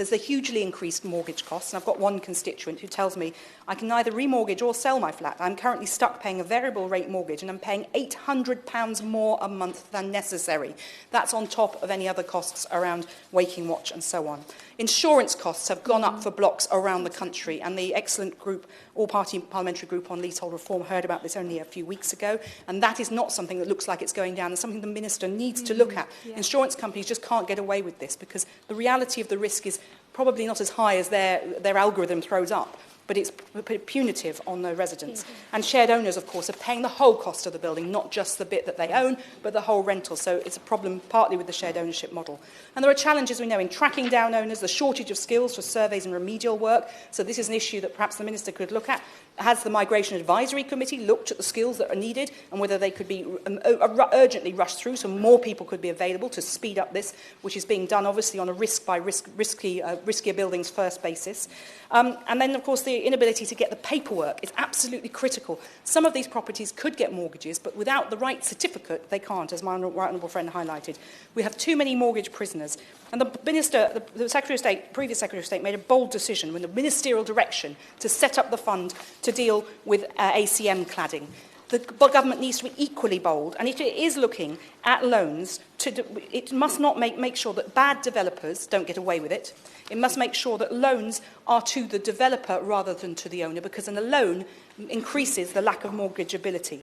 There's the hugely increased mortgage costs, and I've got one constituent who tells me I can neither remortgage or sell my flat. I'm currently stuck paying a variable rate mortgage, and I'm paying £800 more a month than necessary. That's on top of any other costs around Waking Watch and so on. Insurance costs have gone up for blocks around the country, and the excellent group, all-party parliamentary group on leasehold reform, heard about this only a few weeks ago, and that is not something that looks like it's going down. It's something the Minister needs to look at. Yeah. Insurance companies just can't get away with this because the reality of the risk is probably not as high as their algorithm throws up, but it's punitive on the residents. And shared owners, of course, are paying the whole cost of the building, not just the bit that they own, but the whole rental. So it's a problem partly with the shared ownership model. And there are challenges, we know, in tracking down owners, the shortage of skills for surveys and remedial work. So this is an issue that perhaps the Minister could look at. Has the Migration Advisory Committee looked at the skills that are needed and whether they could be urgently rushed through so more people could be available to speed up this, which is being done obviously on a riskier buildings first basis. And then, of course, the inability to get the paperwork is absolutely critical. Some of these properties could get mortgages, but without the right certificate, they can't, as my right honourable friend highlighted. We have too many mortgage prisoners. And the Minister, the Secretary of State, previous Secretary of State, made a bold decision with the ministerial direction to set up the fund to deal with ACM cladding. The government needs to be equally bold, and if it is looking at loans, it must not make sure that bad developers don't get away with it. It must make sure that loans are to the developer rather than to the owner, because a loan increases the lack of mortgageability.